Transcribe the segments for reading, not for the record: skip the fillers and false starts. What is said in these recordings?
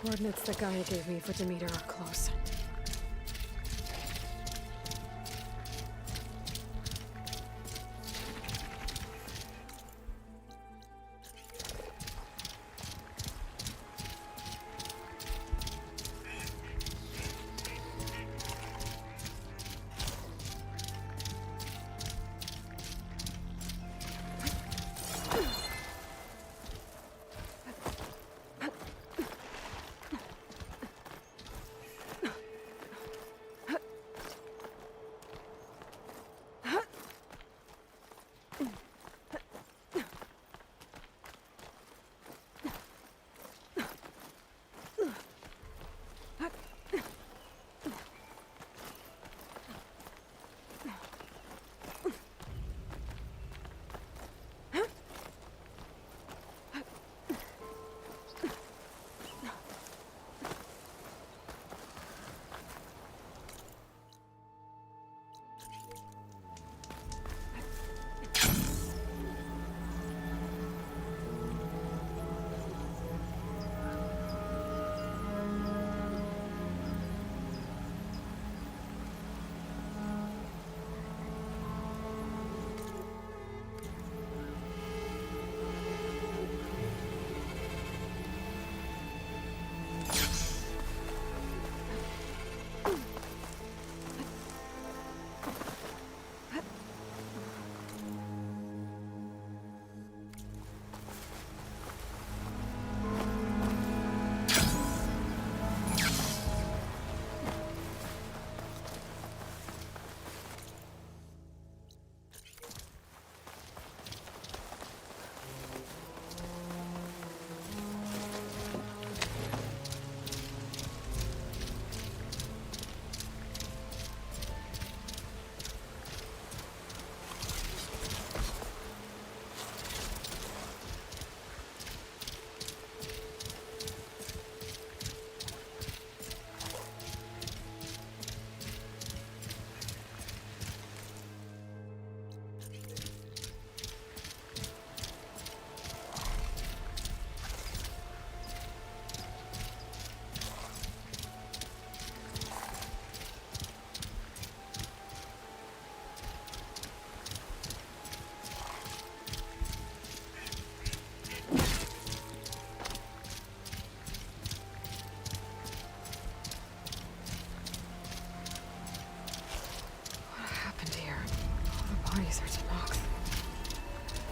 Coordinates that Gaia gave me for Demeter are close.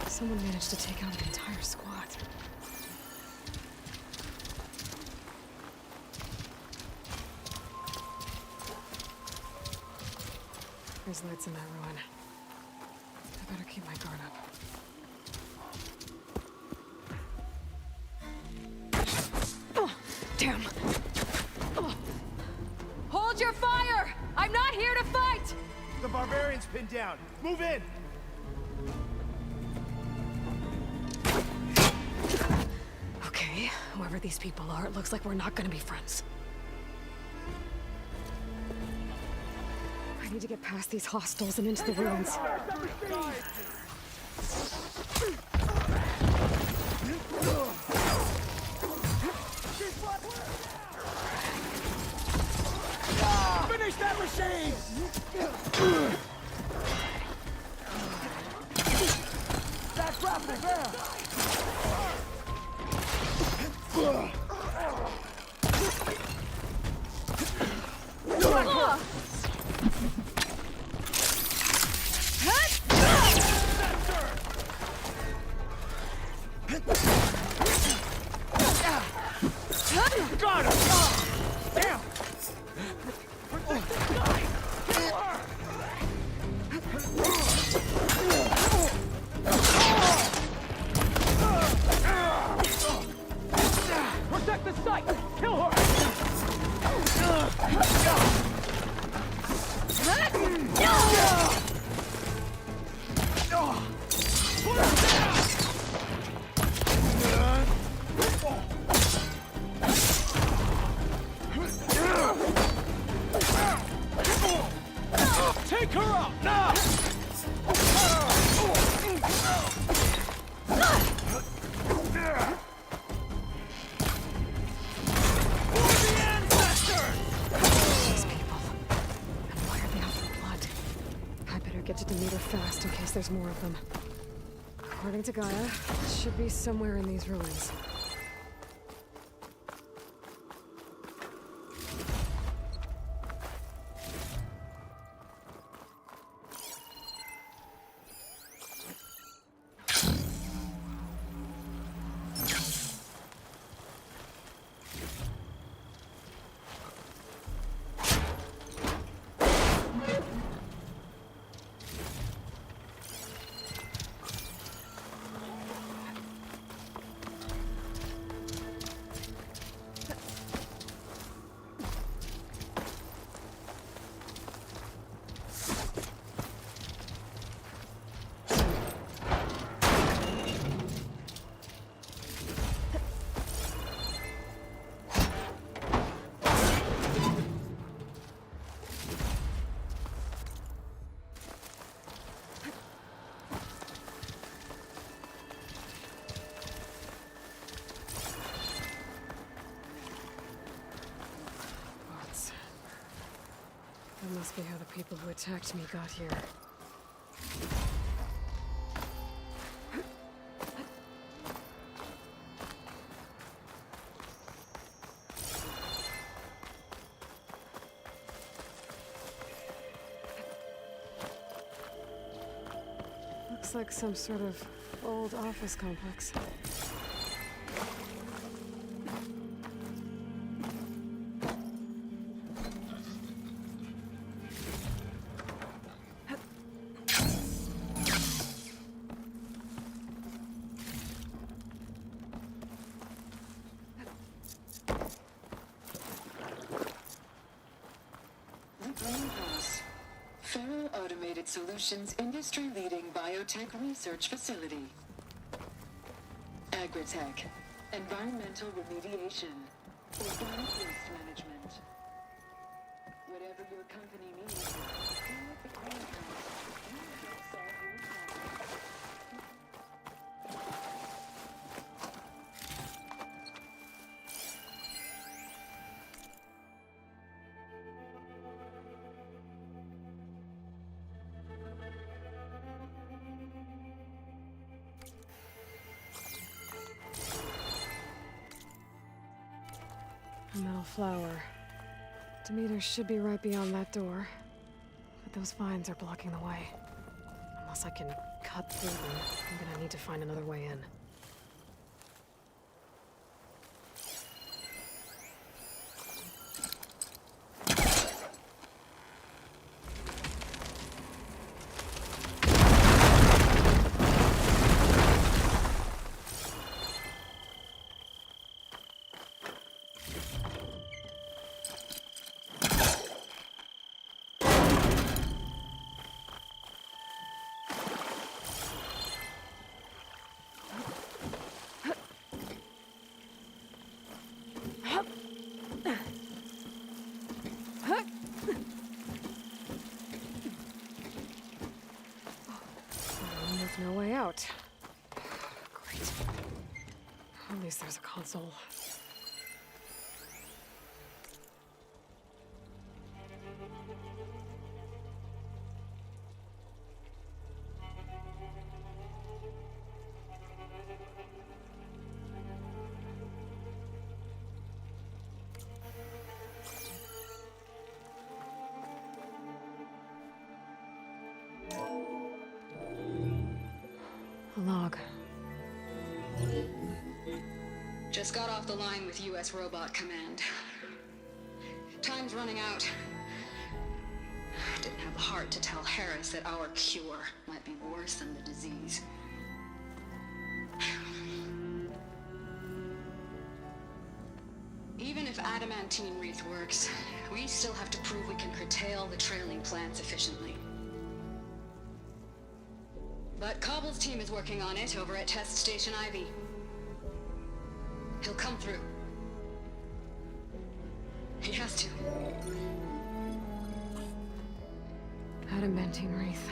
Someone managed to take out an entire squad. There's lights in that ruin. I better keep my guard up. Oh, damn! Oh. Hold your fire! I'm not here to fight! The barbarian's pinned down. Move in! Whoever these people are, it looks like we're not gonna be friends. I need to get past these hostiles and into the ruins. Finish that machine! That's graphic, there! Got him! Damn! Protect the site! Kill her! Take her out now! get to Demeter fast in case there's more of them. According to Gaia, it should be somewhere in these ruins. That must be how the people who attacked me got here. Looks like some sort of old office complex. Solutions industry-leading biotech research facility. Agritech, environmental remediation, organic waste management. Whatever your company needs, here at the greenhouse, we help solve your problems. A metal flower. Demeter should be right beyond that door. But those vines are blocking the way. Unless I can cut through them, I'm gonna need to find another way in. No way out. Great. At least there's a console. A log. Just got off the line with U.S. Robot Command. Time's running out. Didn't have the heart to tell Harris that our cure might be worse than the disease. Even if adamantine wreath works, we still have to prove we can curtail the trailing plants efficiently. But Cobble's team is working on it over at Test Station Ivy. He'll come through. He has to. Adamantine wreath.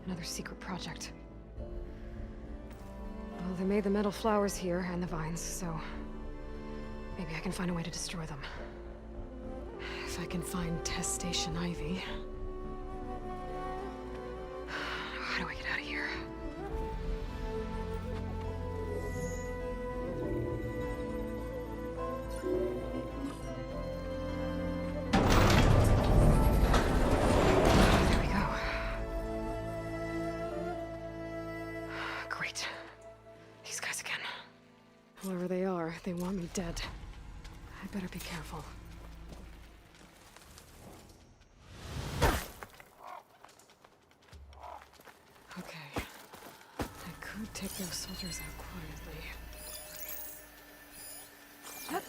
Another secret project. Well, they made the metal flowers here and the vines, so maybe I can find a way to destroy them. If I can find Test Station Ivy. dead. I better be careful. Okay. I could take those soldiers out quietly.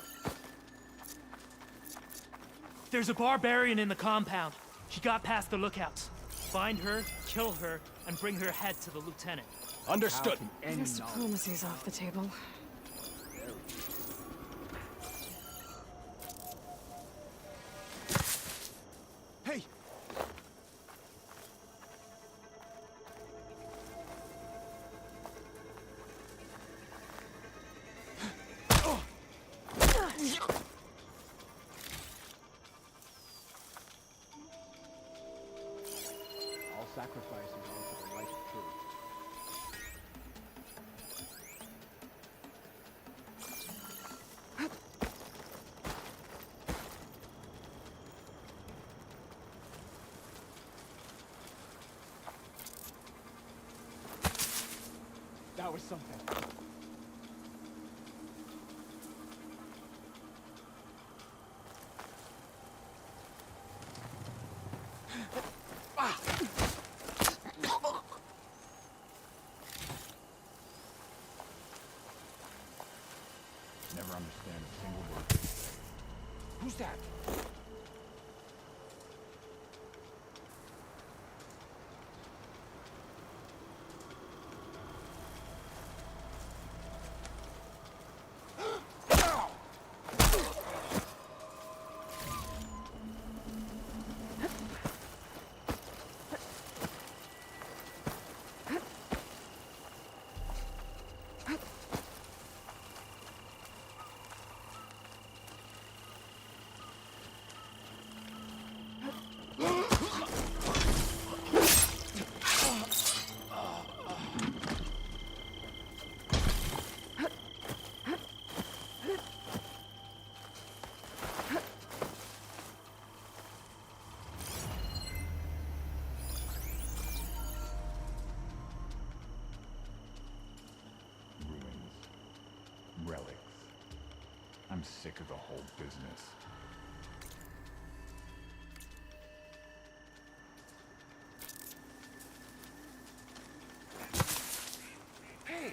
There's a barbarian in the compound. She got past the lookouts. Find her, kill her, and bring her head to the lieutenant. Understood. I guess diplomacy's off the table. Hey! All sacrifices are for the right of truth. That was something. Never understand a single word. Who's that? Relics. I'm sick of the whole business. Hey!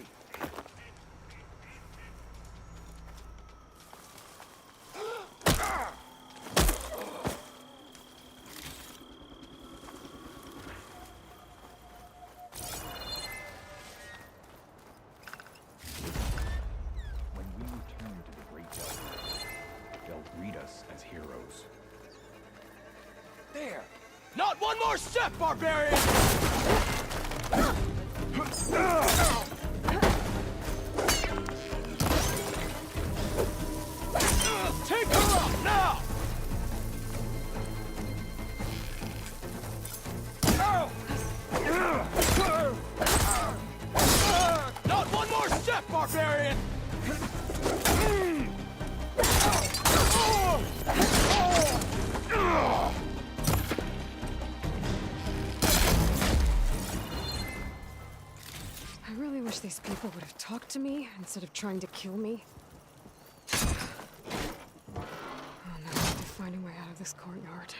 As heroes. There! Not one more step, barbarian! Take her up, now! Not one more step, barbarian! I really wish these people would have talked to me instead of trying to kill me. Oh no, I have to find a way out of this courtyard.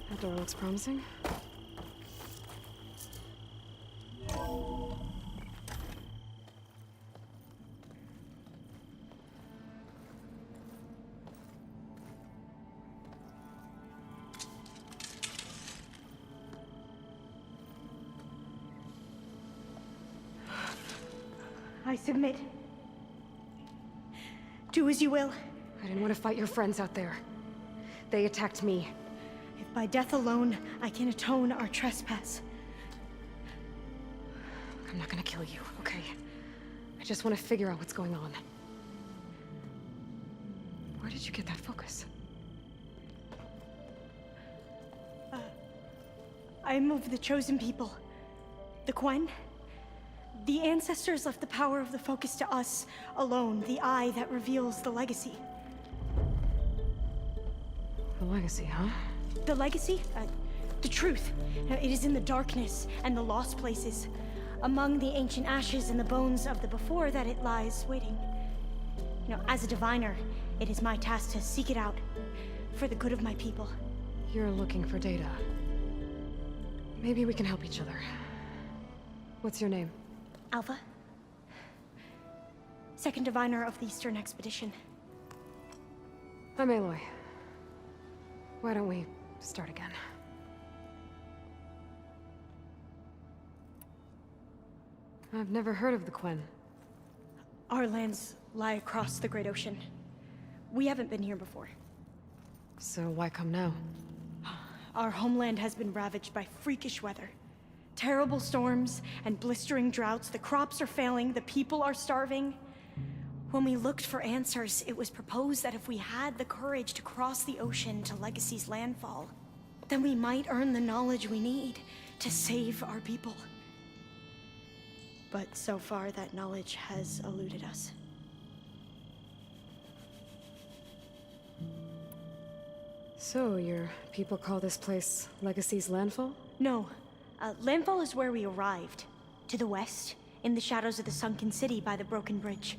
That door looks promising. I submit. Do as you will. I didn't want to fight your friends out there. They attacked me. If by death alone I can atone our trespass. I'm not gonna kill you, okay? I just want to figure out what's going on. Where did you get that focus? I'm of the chosen people. The Quen. The ancestors left the power of the focus to us alone, the eye that reveals the legacy. The legacy, huh? The legacy? The truth. It is in the darkness and the lost places. Among the ancient ashes and the bones of the before that it lies waiting. As a diviner, it is my task to seek it out. For the good of my people. You're looking for data. Maybe we can help each other. What's your name? Alpha. Second diviner of the Eastern Expedition. I'm Aloy. Why don't we start again? I've never heard of the Quen. Our lands lie across the Great Ocean. We haven't been here before. So why come now? Our homeland has been ravaged by freakish weather. Terrible storms and blistering droughts. The crops are failing, the people are starving. When we looked for answers, it was proposed that if we had the courage to cross the ocean to Legacy's landfall, then we might earn the knowledge we need to save our people. But so far, that knowledge has eluded us. So, your people call this place Legacy's landfall? No. Landfall is where we arrived. To the west, in the shadows of the sunken city by the broken bridge.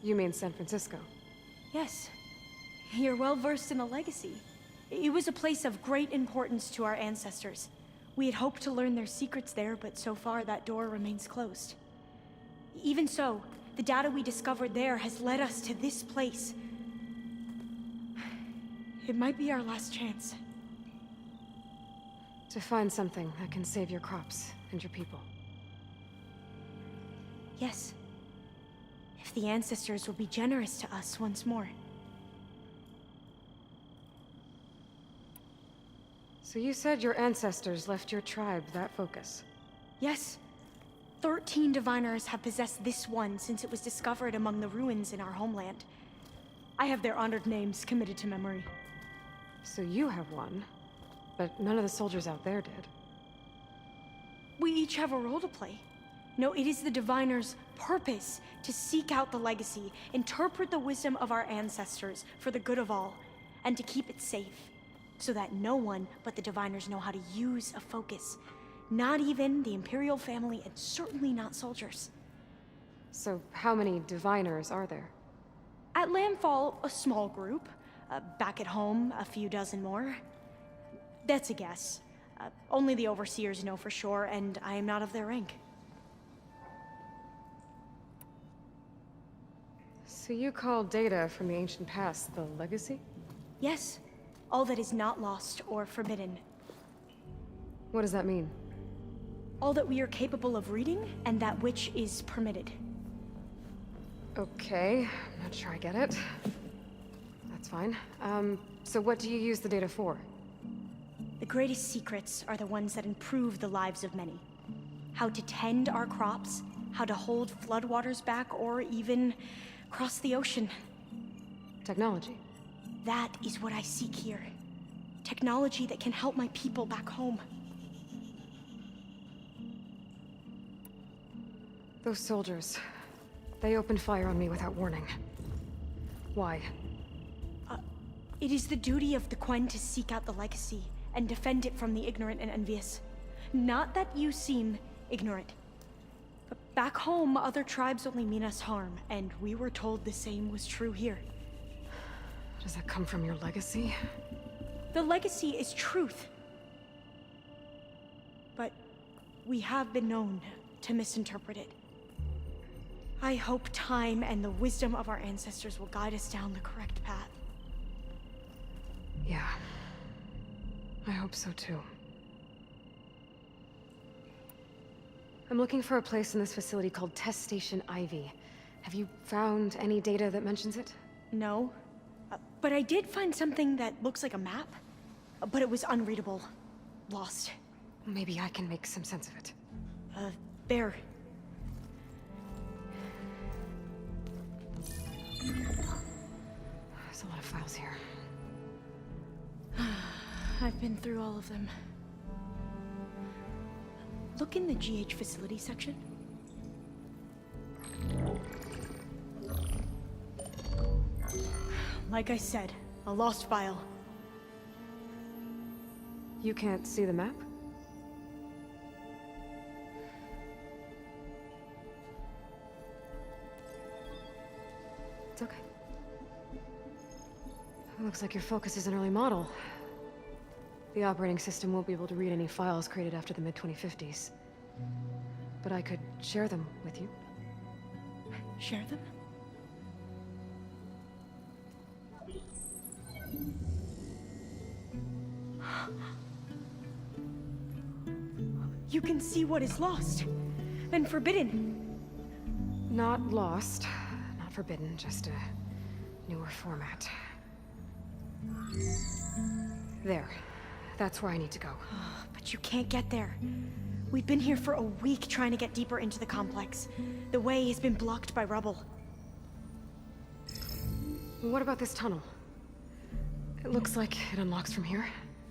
You mean San Francisco? Yes. You're well versed in the Legacy. It was a place of great importance to our ancestors. We had hoped to learn their secrets there, but so far that door remains closed. Even so, the data we discovered there has led us to this place. It might be our last chance. To find something that can save your crops and your people. Yes. If the ancestors will be generous to us once more. So you said your ancestors left your tribe that focus? Yes. 13 diviners have possessed this one since it was discovered among the ruins in our homeland. I have their honored names committed to memory. So you have one, but none of the soldiers out there did. We each have a role to play. No, it is the diviner's purpose to seek out the legacy, interpret the wisdom of our ancestors for the good of all, and to keep it safe, so that no one but the diviners know how to use a focus. Not even the Imperial family, and certainly not soldiers. So how many diviners are there? At landfall, a small group. Back at home, a few dozen more. That's a guess. Only the overseers know for sure, and I am not of their rank. So you call data from the ancient past the legacy? Yes. All that is not lost or forbidden. What does that mean? All that we are capable of reading, and that which is permitted. Okay, I'm not sure I get it. That's fine. So what do you use the data for? The greatest secrets are the ones that improve the lives of many. How to tend our crops, how to hold floodwaters back, or even cross the ocean. Technology. That is what I seek here. Technology that can help my people back home. Those soldiers, they opened fire on me without warning. Why? It is the duty of the Quen to seek out the legacy and defend it from the ignorant and envious. Not that you seem ignorant. But back home, other tribes only mean us harm, and we were told the same was true here. Does that come from your legacy? The legacy is truth. But we have been known to misinterpret it. I hope time and the wisdom of our ancestors will guide us down the correct path. Yeah. I hope so too. I'm looking for a place in this facility called Test Station Ivy. Have you found any data that mentions it? No. But I did find something that looks like a map, but it was unreadable. Lost. Maybe I can make some sense of it. There. There's a lot of files here. I've been through all of them. Look in the GH facility section. Like I said, a lost file. You can't see the map? It's okay. It looks like your focus is an early model. The operating system won't be able to read any files created after the mid-2050s. But I could share them with you. Share them? You can see what is lost and forbidden. Not lost, not forbidden, just a newer format. There. That's where I need to go. But you can't get there. We've been here for a week trying to get deeper into the complex. The way has been blocked by rubble. What about this tunnel? It looks like it unlocks from here.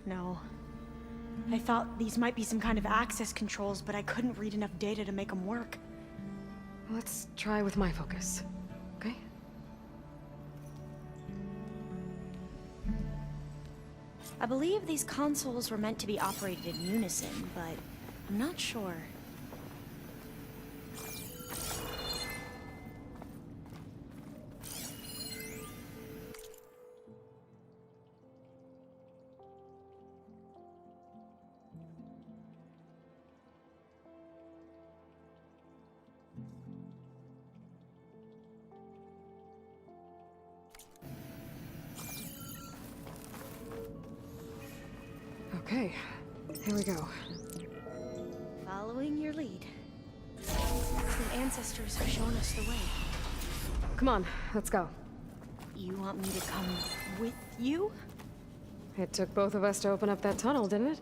No. I thought these might be some kind of access controls, but I couldn't read enough data to make them work. Let's try with my focus, okay? I believe these consoles were meant to be operated in unison, but I'm not sure. Okay, here we go. Following your lead. The ancestors have shown us the way. Come on, let's go. You want me to come with you? It took both of us to open up that tunnel, didn't it?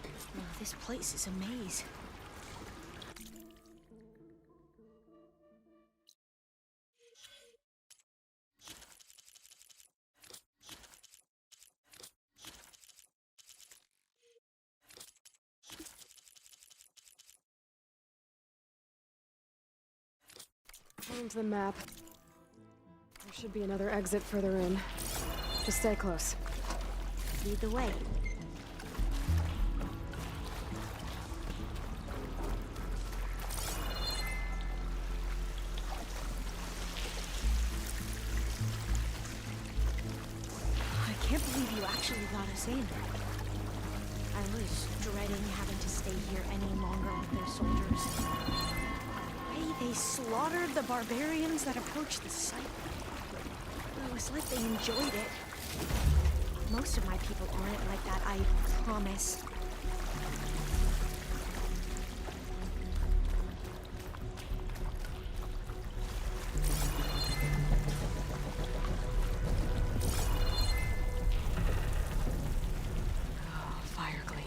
Oh, this place is a maze. According to the map, there should be another exit further in. Just stay close. Lead the way. I can't believe you actually got us in. I was dreading having to stay here any longer with their soldiers. The way they slaughtered the barbarians that approached the site. It was like they enjoyed it. Most of my people aren't like that, I promise. Oh, fire gleam.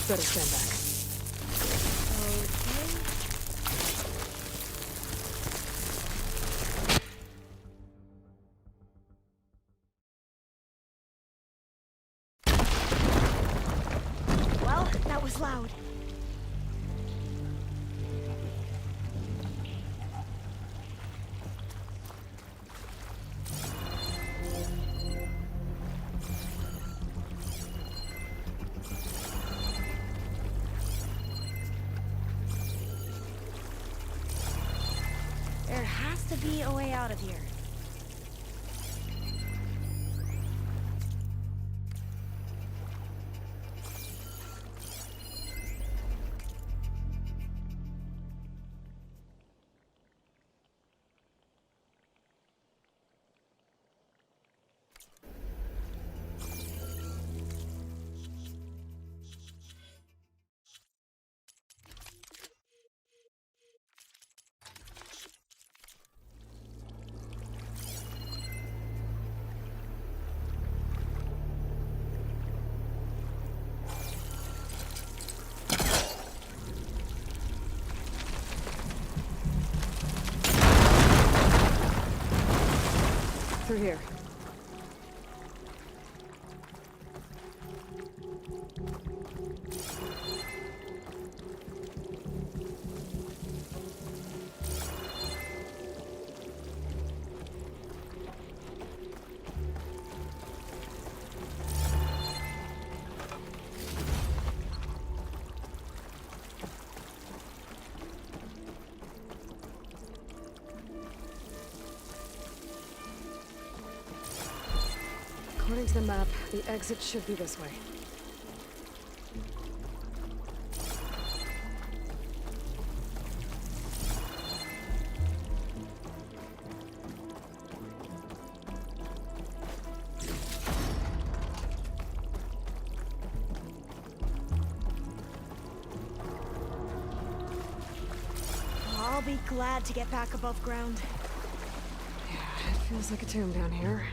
Better stand back. Well, that was loud. There has to be a way out of here. According to the map, the exit should be this way. I'll be glad to get back above ground. Yeah, it feels like a tomb down here.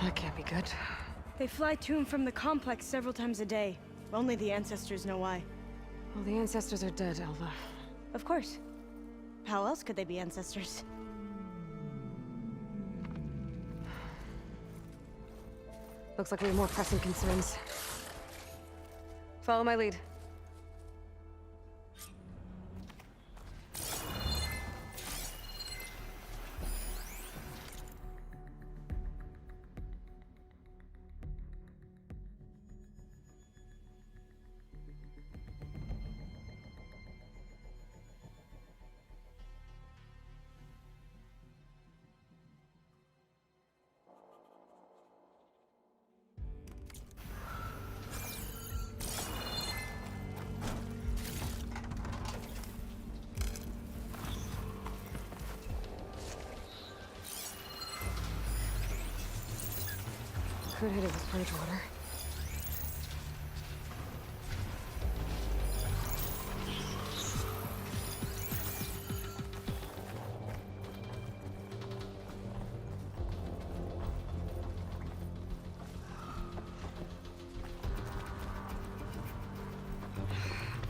That can't be good. They fly to and from the complex several times a day. Only the ancestors know why. Well, the ancestors are dead, Alva. Of course. How else could they be ancestors? Looks like we have more pressing concerns. Follow my lead. Could hit it with purge water.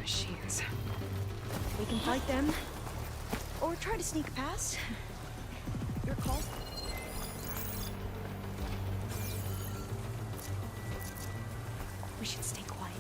Machines. We can fight them. Or try to sneak past. Your call. We should stay quiet.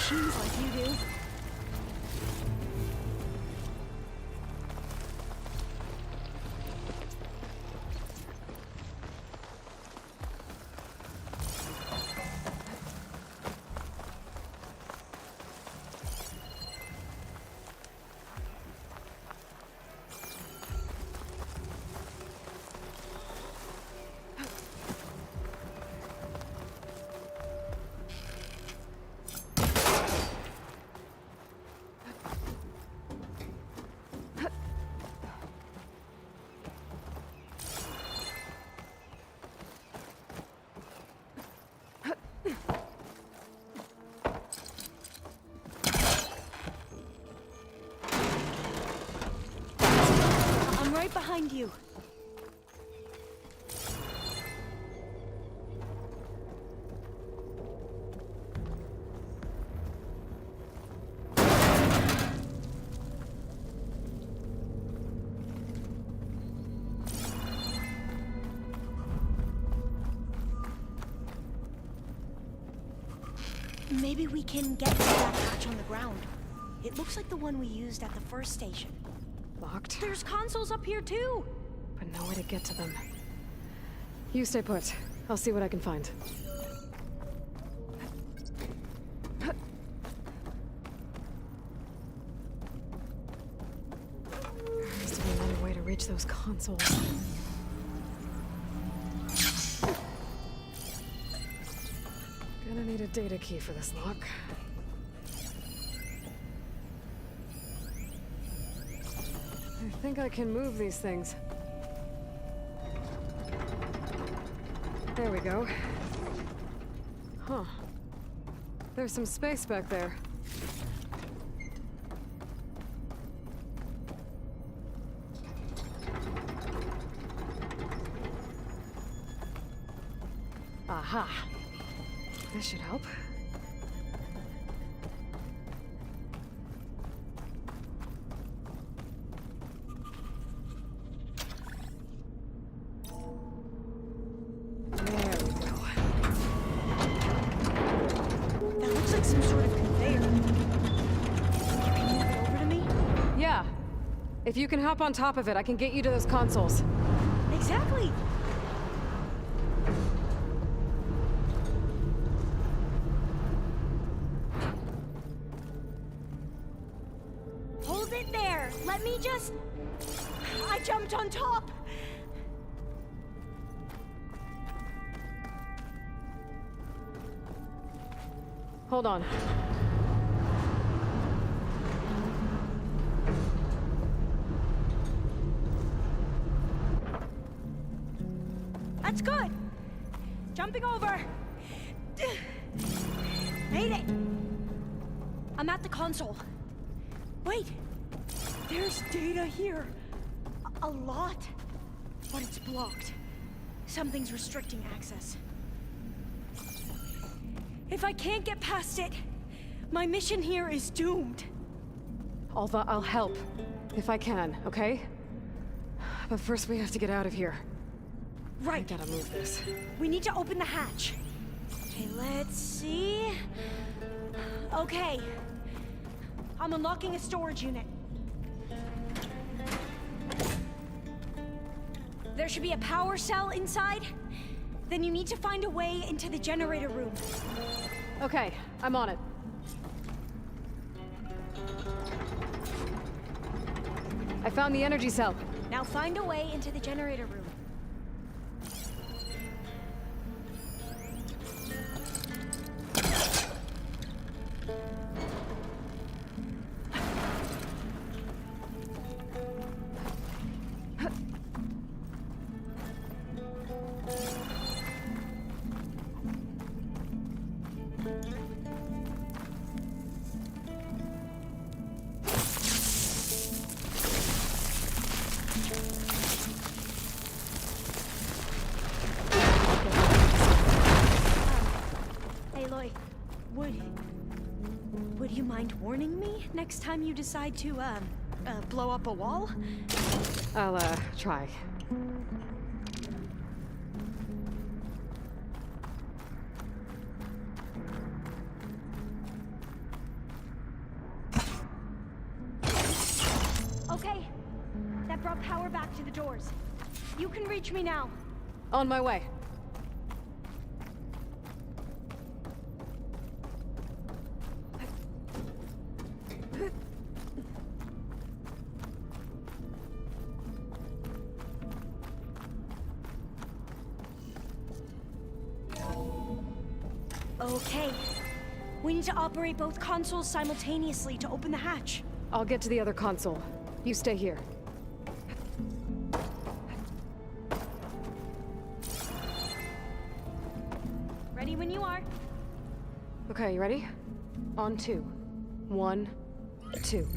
machines like you do. I'm right behind you. Maybe we can get to that hatch on the ground. It looks like the one we used at the first station. Locked? There's consoles up here too! But no way to get to them. You stay put. I'll see what I can find. There has to be another way to reach those consoles. Gonna need a data key for this lock. I think I can move these things. There we go. Huh. There's some space back there. Aha. This should help. If you can hop on top of it, I can get you to those consoles. Exactly! Hold it there! Let me just... I jumped on top! Hold on. That's good. Jumping over. Made it. I'm at the console. Wait. There's data here. A lot. But it's blocked. Something's restricting access. If I can't get past it, my mission here is doomed. Alva, I'll help. If I can, okay? But first we have to get out of here. Right. I gotta move this. We need to open the hatch. Okay, let's see. Okay. I'm unlocking a storage unit. There should be a power cell inside. Then you need to find a way into the generator room. Okay, I'm on it. I found the energy cell. Now find a way into the generator room. Aloy, would you mind warning me next time you decide to, blow up a wall? I'll, try. Okay. That brought power back to the doors. You can reach me now. On my way. Okay. We need to operate both consoles simultaneously to open the hatch. I'll get to the other console. You stay here. Ready when you are. Okay, you ready? On 2. 1, 2.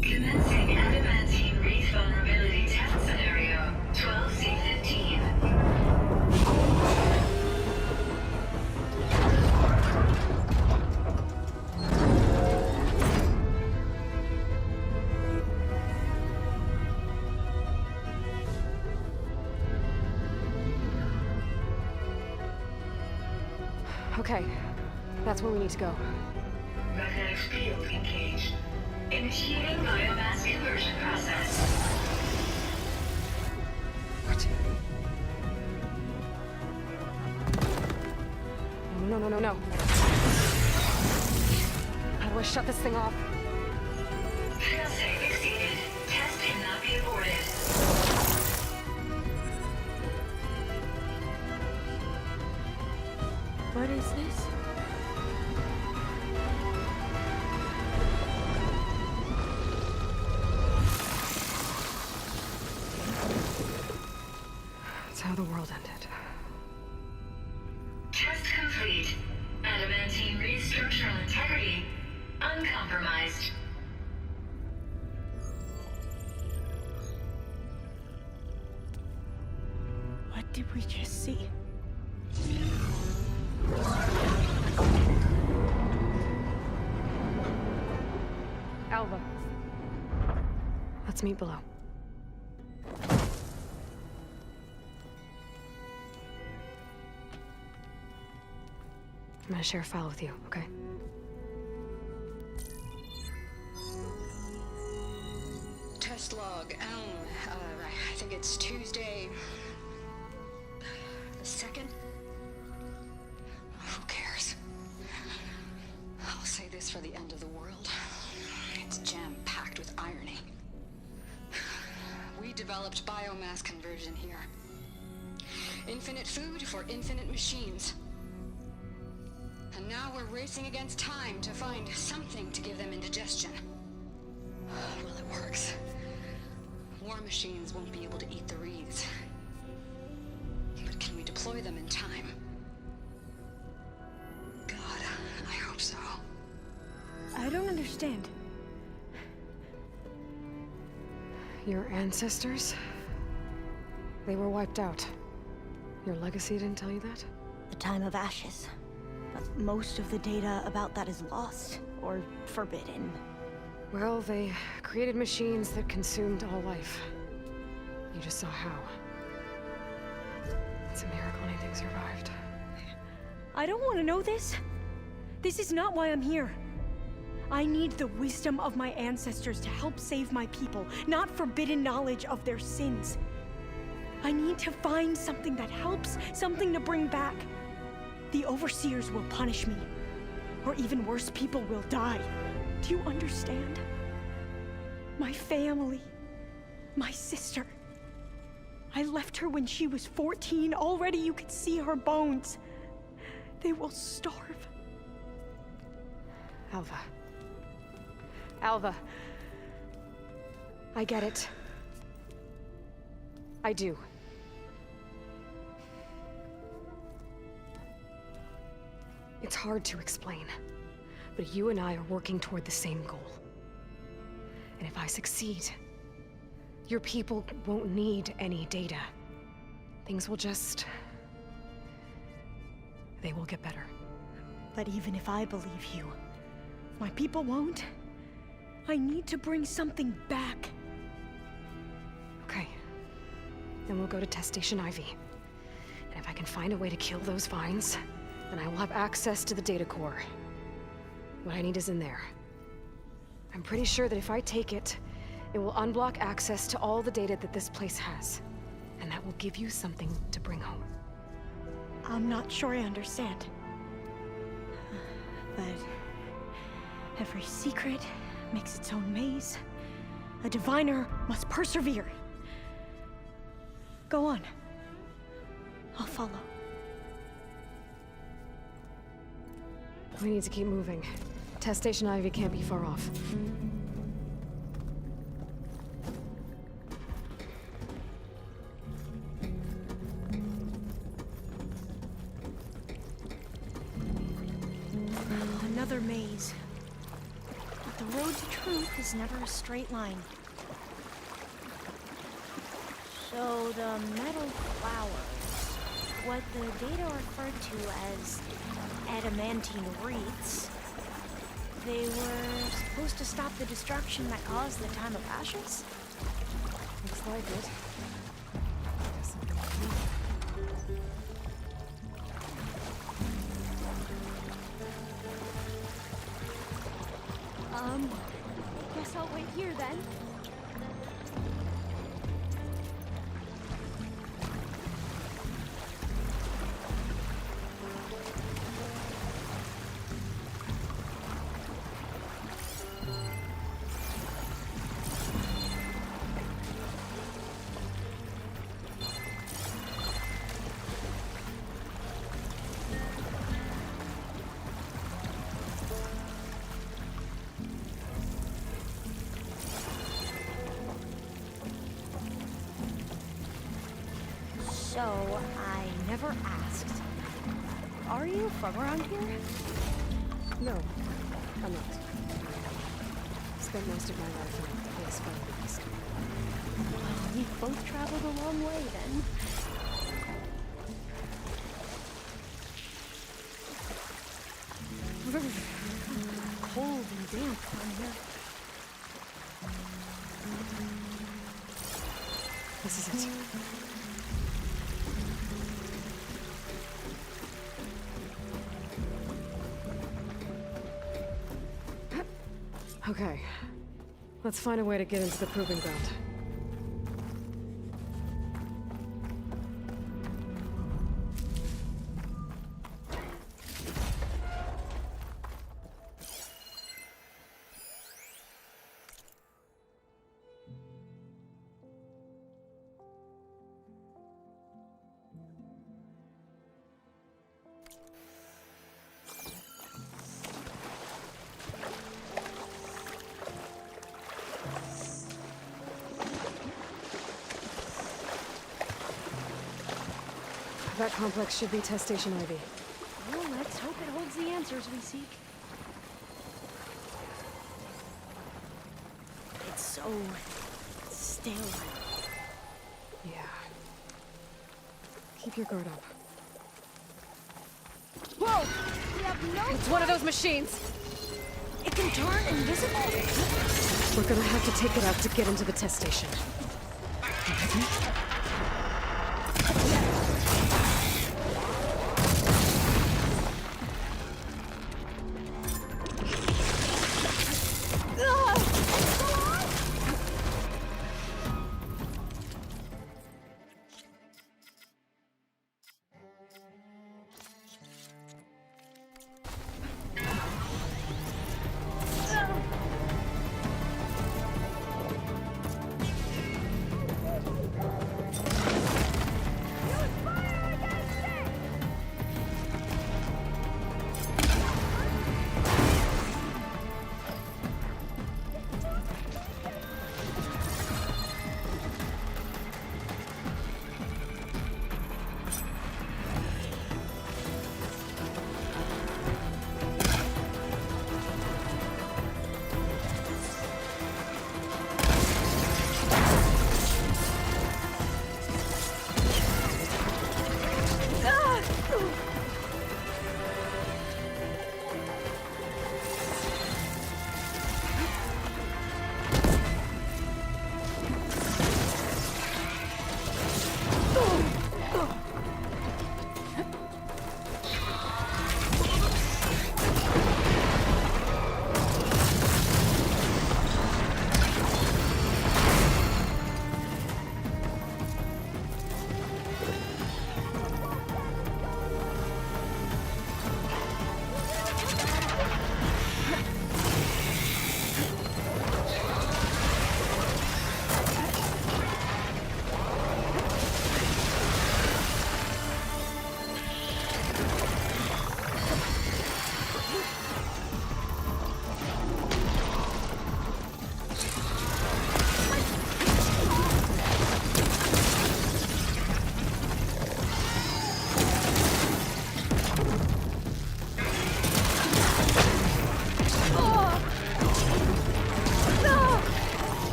Commencing adamantine wreath vulnerability test scenario 12C15. Okay, that's where we need to go. Magnetic field engaged. Initiating biomass conversion process. What? No, no, no, no. How do I shut this thing off? Failsafe exceeded. Test cannot be aborted. What is this? That's how the world ended. Test complete. Adamantine wreath structural integrity uncompromised. What did we just see? Alva. Let's meet below. I'm gonna share a file with you, okay? Test log, I think it's Tuesday... the 2nd? Who cares? I'll say this for the end of the world. It's jam-packed with irony. We developed biomass conversion here. Infinite food for infinite machines. And now we're racing against time to find something to give them indigestion. Well, it works. War machines won't be able to eat the wreaths. But can we deploy them in time? God, I hope so. I don't understand. Your ancestors? They were wiped out. Your legacy didn't tell you that? The time of ashes. But most of the data about that is lost, or forbidden. Well, they created machines that consumed all life. You just saw how. It's a miracle anything survived. I don't want to know this. This is not why I'm here. I need the wisdom of my ancestors to help save my people, not forbidden knowledge of their sins. I need to find something that helps, something to bring back. The overseers will punish me. Or even worse, people will die. Do you understand? My family. My sister. I left her when she was 14. Already you could see her bones. They will starve. Alva. Alva. I get it. I do. It's hard to explain, but you and I are working toward the same goal. And if I succeed, your people won't need any data. Things will just... they will get better. But even if I believe you, my people won't. I need to bring something back. Okay. Then we'll go to Test Station Ivy. And if I can find a way to kill those vines, then I will have access to the data core. What I need is in there. I'm pretty sure that if I take it It will unblock access to all the data that this place has. And that will give you something to bring home. I'm not sure I understand. But every secret makes its own maze. A diviner must persevere. Go on. I'll follow. We need to keep moving. Test Station Ivy can't be far off. Another maze. But the road to truth is never a straight line. So the metal flowers, what the data referred to as adamantine wreaths, they were supposed to stop the destruction that caused the Time of Ashes? Looks like it. Guess I'll wait here then. So, I never asked. Are you from around here? No, I'm not. Spent most of my life in the place further east. Well, we've both traveled a long way then. Cold and damp on here. This is it. Okay. Let's find a way to get into the proving ground. That complex should be Test Station Ivy. Well, let's hope it holds the answers we seek. It's so still. Yeah. Keep your guard up. Whoa! We have no. It's one of those machines! It can turn invisible. We're gonna have to take it out to get into the test station.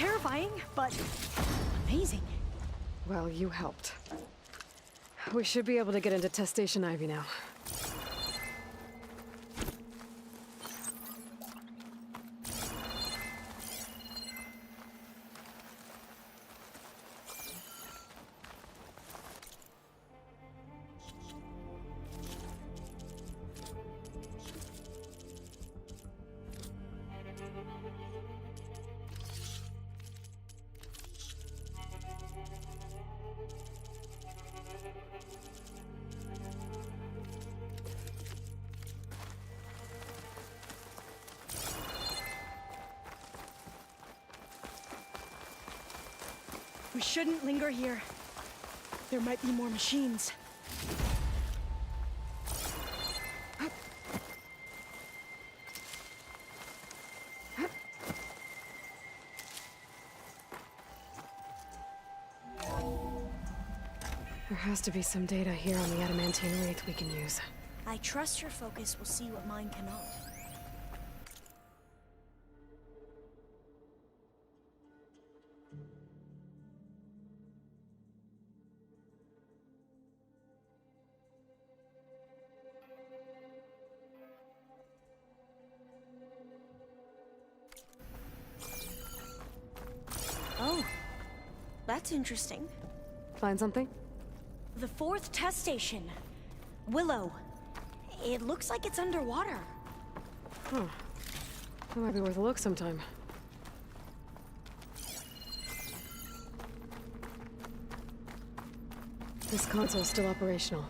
Terrifying, but amazing. Well, you helped. We should be able to get into Test Station Ivy now. We shouldn't linger here. There might be more machines. There has to be some data here on the adamantine wraith we can use. I trust your focus will see what mine cannot. Oh, that's interesting. Find something? The 4th test station. Willow. It looks like it's underwater. Huh. That might be worth a look sometime. This console's still operational.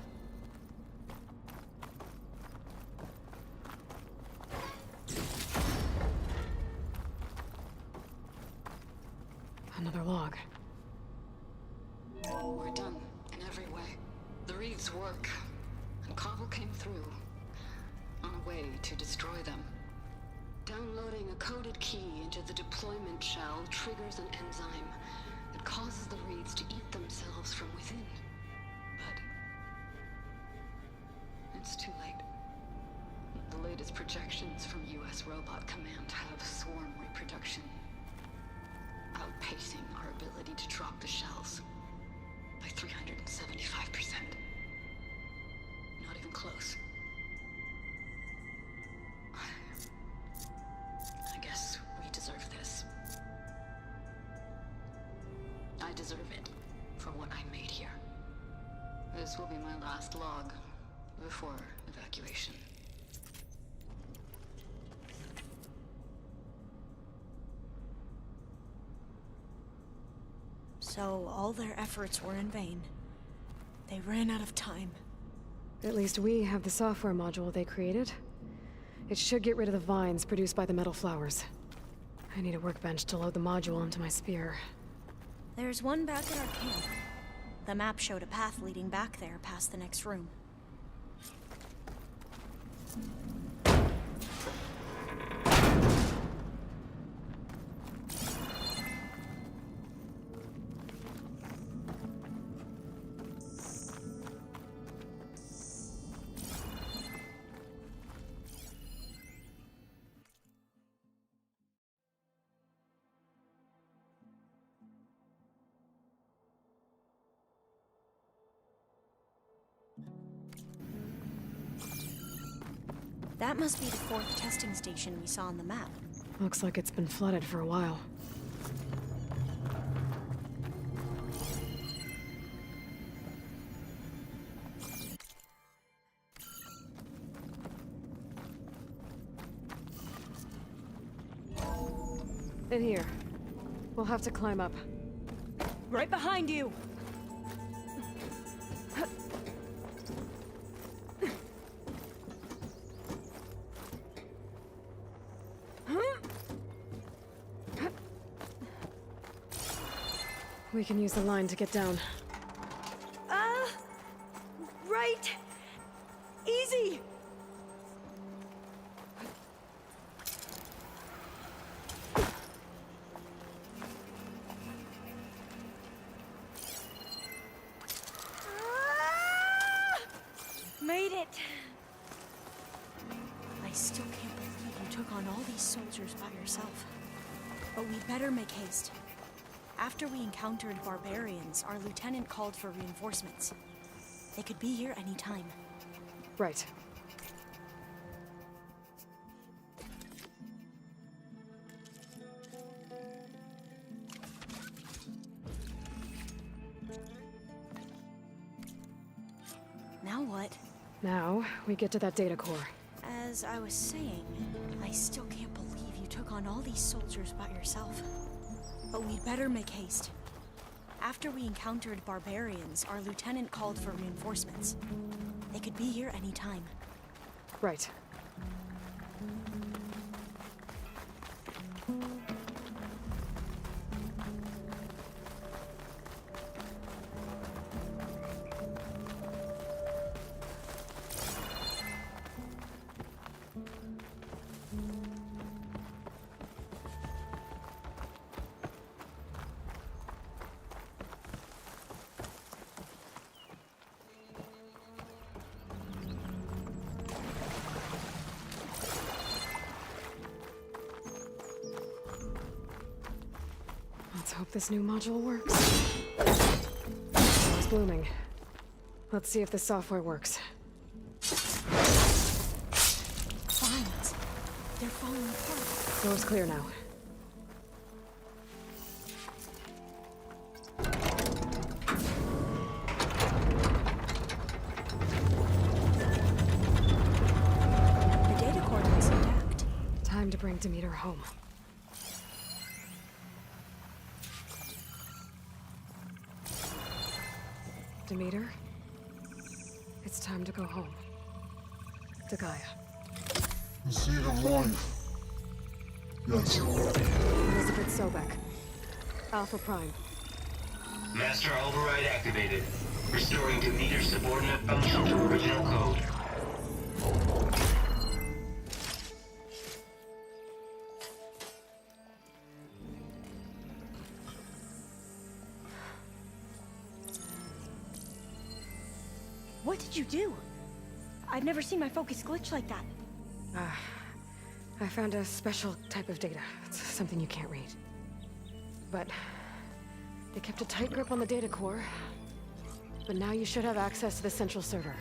Another log. We're done, in every way. The reeds work, and Cobble came through, on a way to destroy them. Downloading a coded key into the deployment shell triggers an enzyme that causes the reeds to eat themselves from within. But it's too late. The latest projections from US Robot Command have swarm reproduction, outpacing our ability to drop the shells by 375%. Not even close. I guess we deserve this. I deserve it for what I made here. This will be my last log before evacuation. So all their efforts were in vain. They ran out of time. At least we have the software module they created. It should get rid of the vines produced by the metal flowers. I need a workbench to load the module into my spear. There's one back at our camp. The map showed a path leading back there past the next room. That must be the 4th testing station we saw on the map. Looks like it's been flooded for a while. In here. We'll have to climb up. Right behind you! We can use the line to get down. Right! Easy! Made it! I still can't believe you took on all these soldiers by yourself. But we'd better make haste. After we encountered barbarians, our lieutenant called for reinforcements. They could be here any time. Right. Now what? Now, we get to that data core. As I was saying, I still can't believe you took on all these soldiers by yourself. But we'd better make haste. After we encountered barbarians, our lieutenant called for reinforcements. They could be here any time. Right. Let's hope this new module works. It's blooming. Let's see if the software works. Vines. They're falling apart. Door's clear now. The data core looks intact. Time to bring Demeter home. Demeter, it's time to go home. To Gaia. The seed of life. Yes. Elizabeth Sobek. Alpha Prime. Master override activated. Restoring Demeter's subordinate function to original code. What did you do? I've never seen my focus glitch like that. I found a special type of data. It's something you can't read. But they kept a tight grip on the data core. But now you should have access to the central server.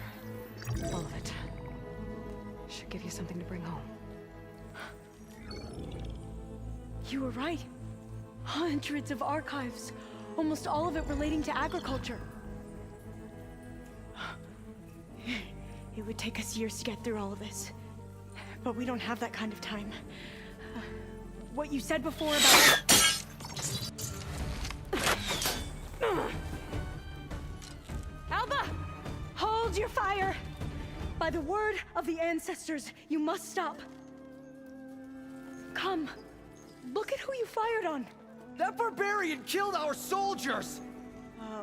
All of it. Should give you something to bring home. You were right. Hundreds of archives. Almost all of it relating to agriculture. It would take us years to get through all of this. But we don't have that kind of time. What you said before about... Alba! Hold your fire! By the word of the ancestors, you must stop. Come. Look at who you fired on. That barbarian killed our soldiers!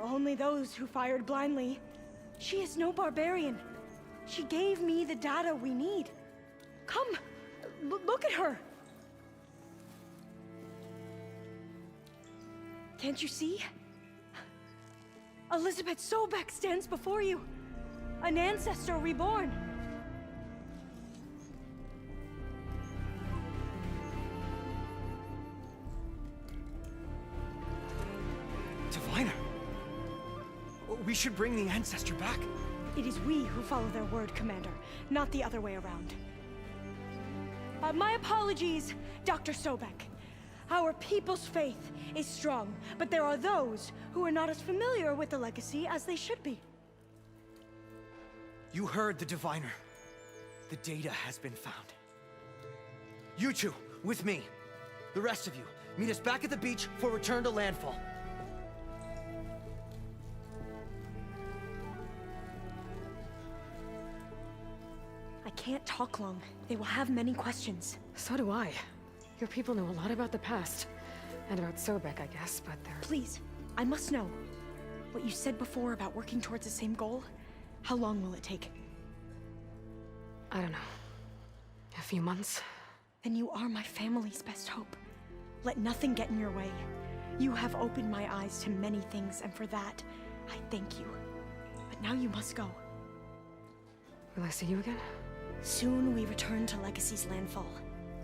Only those who fired blindly. She is no barbarian. She gave me the data we need. Come, look at her. Can't you see? Elizabeth Sobek stands before you. An ancestor reborn. Diviner! We should bring the ancestor back. It is we who follow their word, Commander, not the other way around. My apologies, Dr. Sobek. Our people's faith is strong, but there are those who are not as familiar with the legacy as they should be. You heard the diviner. The data has been found. You two, with me. The rest of you, meet us back at the beach for return to landfall. I can't talk long. They will have many questions. So do I. Your people know a lot about the past. And about Sobek, I guess, but they're... Please, I must know. What you said before about working towards the same goal, how long will it take? I don't know. A few months? Then you are my family's best hope. Let nothing get in your way. You have opened my eyes to many things, and for that, I thank you. But now you must go. Will I see you again? Soon we return to Legacy's landfall.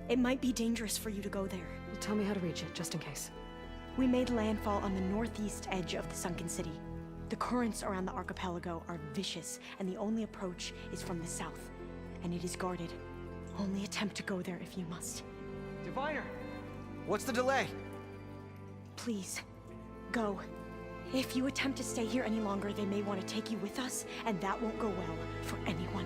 It might be dangerous for you to go there. Well, tell me how to reach it, just in case. We made landfall on the northeast edge of the sunken city. The currents around the archipelago are vicious, and the only approach is from the south. And it is guarded. Only attempt to go there if you must. Diviner! What's the delay? Please, go. If you attempt to stay here any longer, they may want to take you with us, and that won't go well for anyone.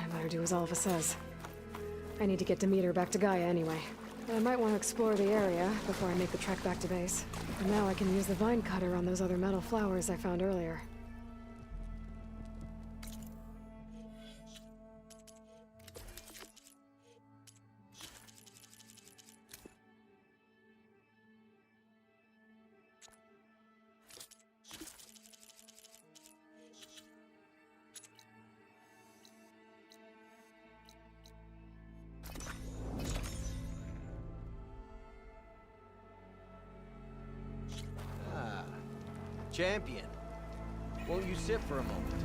I better do as Alpha says. I need to get Demeter back to Gaia anyway. But I might want to explore the area before I make the trek back to base. And now I can use the vine cutter on those other metal flowers I found earlier. Champion. Won't you sit for a moment?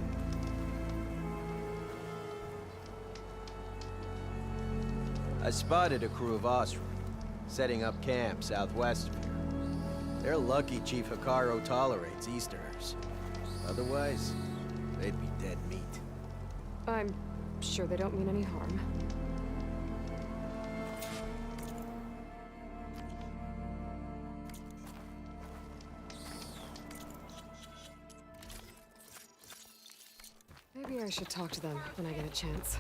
I spotted a crew of Osram, setting up camp southwest of here. They're lucky Chief Hikaru tolerates Easterners. Otherwise, they'd be dead meat. I'm sure they don't mean any harm. Maybe I should talk to them when I get a chance.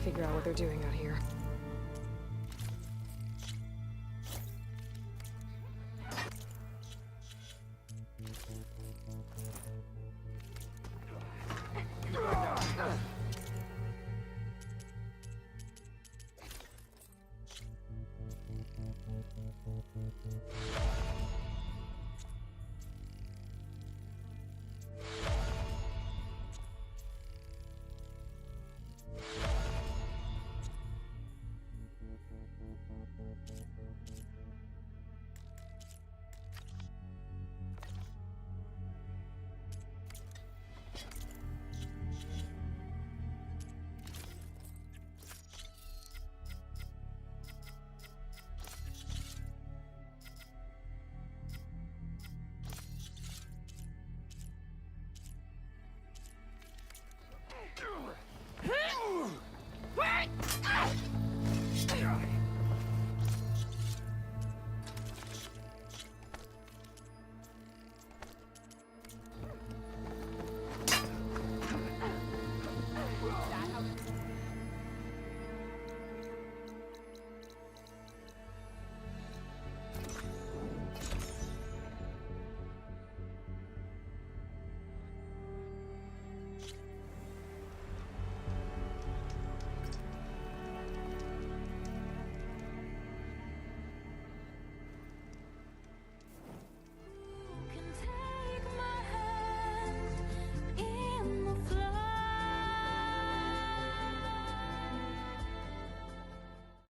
Figure out what they're doing out here.